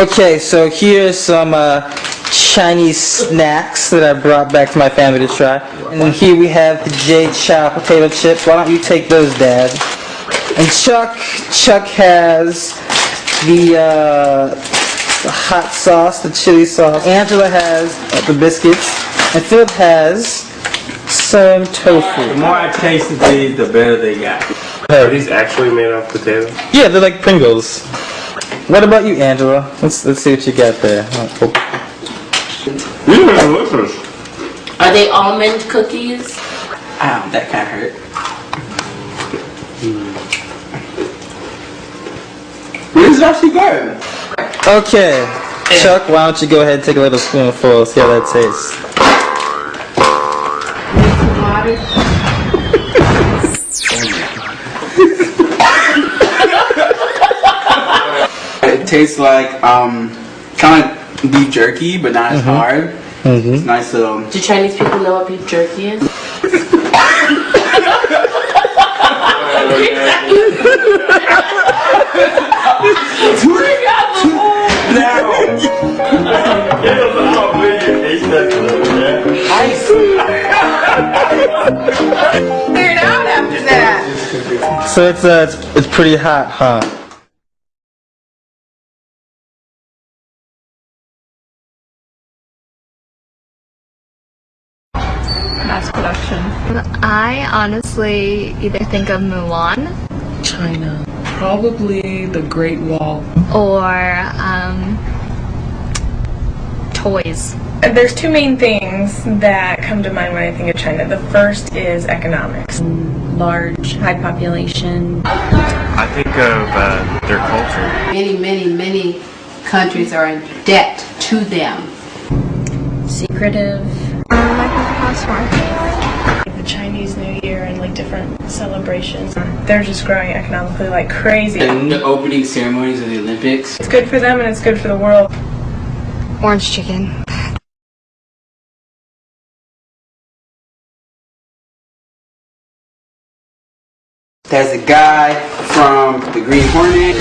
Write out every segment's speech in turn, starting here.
Okay, so here's some Chinese snacks that I brought back to my family to try. And then here we have the J Chow potato chips. Why don't you take those, Dad? And Chuck has the hot sauce, the chili sauce. Angela has the biscuits. And Philip has some tofu. The more I tasted these, the better they got. Are these actually made of potatoes? Yeah, they're like Pringles. What about you, Angela? Let's see what you got there. These are delicious. Are they almond cookies? Ow, that kind of hurt. This is actually good. Okay, Chuck, why don't you go ahead and take a little spoonful, see how that tastes. It tastes like kind of beef jerky, but not as hard. It's nice little. Do Chinese people know what beef jerky is? Cleared out after that. So it's pretty hot, huh? Mass production. I honestly either think of Mulan China. Probably the Great Wall. or toys. There's two main things that come to mind when I think of China. The first is economics. Large, high population. I think of their culture. Many countries are in debt to them. Secretive. The Chinese New Year and like different celebrations. They're just growing economically like crazy. And the opening ceremonies of the Olympics. It's good for them and it's good for the world. Orange chicken. There's a guy from the Green Hornet.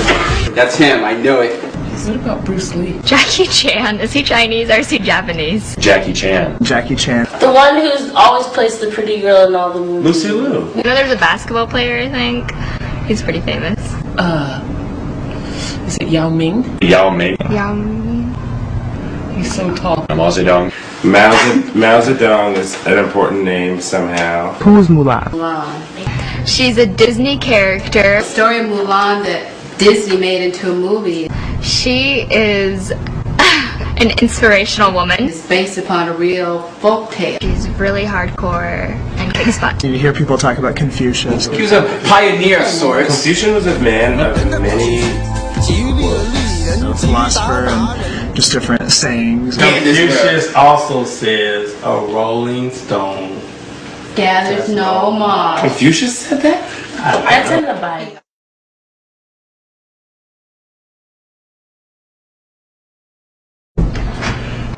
That's him, I know it. Is it about Bruce Lee? Jackie Chan. Is he Chinese or is he Japanese? Jackie Chan. Jackie Chan. The one who's always plays the pretty girl in all the movies. Lucy Liu. You know, there's a basketball player, I think. He's pretty famous. Is it Yao Ming? Yao Ming. He's so tall. Mao Zedong. Mao Zedong is an important name somehow. Who's Mulan? Mulan. She's a Disney character. The story of Mulan that Disney made into a movie She is an inspirational woman. is based upon a real folk tale. She's really hardcore and kicks butt. You hear people talk about Confucius. He was a pioneer of sorts. Confucius was a man of many words, a philosopher, and just different sayings. Confucius also says a rolling stone. Gathers no moss. Confucius said that? That's in the Bible.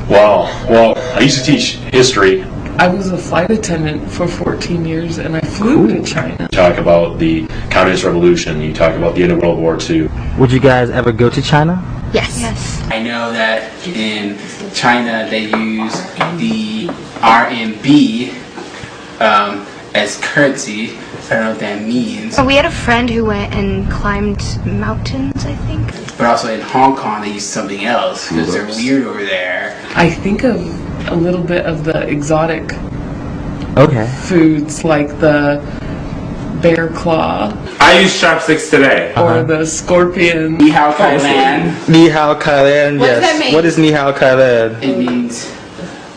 Wow. Well, I used to teach history. I was a flight attendant for 14 years and I flew to China. Talk about the Communist Revolution. You talk about the end of World War II. Would you guys ever go to China? Yes. Yes. I know that in China they use the RMB as currency. I don't know what that means. We had a friend who went and climbed mountains, I think. But also in Hong Kong they use something else because they're weird over there. I think of a little bit of the exotic foods like the bear claw I use chopsticks today. or the scorpion. Ni hao kai lan. Ni hao kai lan, What does yes. that mean? What is ni hao kai lan? It means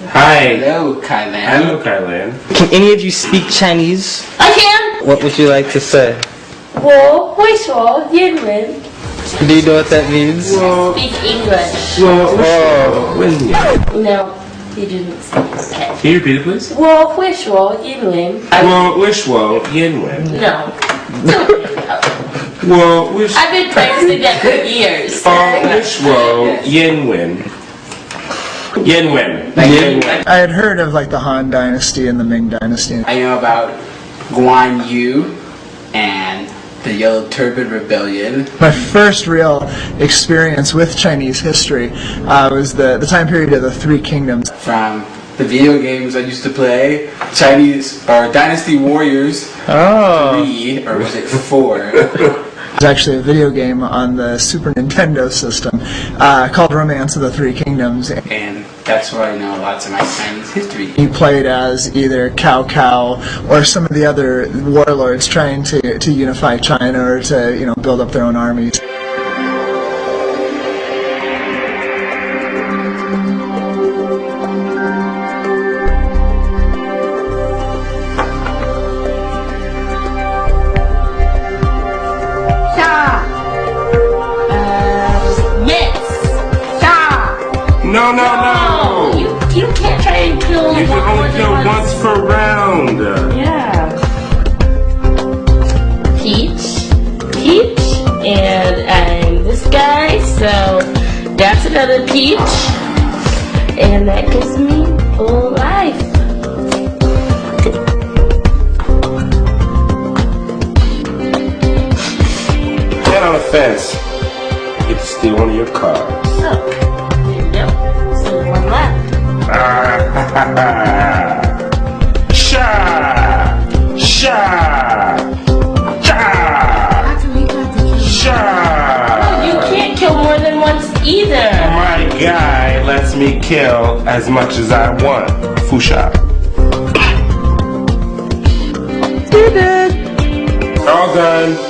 Hi. hello kai lan. Hello, Kylan. Can any of you speak Chinese? I can. What would you like to say? 我会说英文. Do you know what that means? Speak English. Oh, No, he didn't say okay. Can you repeat it, please? 我会说英文. Well, wish wo yin wen. No. Well, wish I've been practicing that for years. wish wo yin wen. Yin wen. Yin I had heard of like the Han Dynasty and the Ming Dynasty. I know about Guan Yu and the Yellow Turban Rebellion. My first real experience with Chinese history was the time period of the Three Kingdoms. From the video games I used to play, Chinese or Dynasty Warriors 3, or was it 4? There's actually a video game on the Super Nintendo system called Romance of the Three Kingdoms. And that's where I know lots of my Chinese history. He played as either Cao Cao or some of the other warlords trying to unify China or to build up their own armies. No. You can't try and kill You can only kill once per round. Yeah. Peach, and I'm this guy, so that's another peach, and that gives me full life. Get on the fence. You get to steal one of your cards. So, there you go. So one left. Sha! Sha! Sha! Sha! You can't kill more than once either. My guy lets me kill as much as I want. Fusha. All done.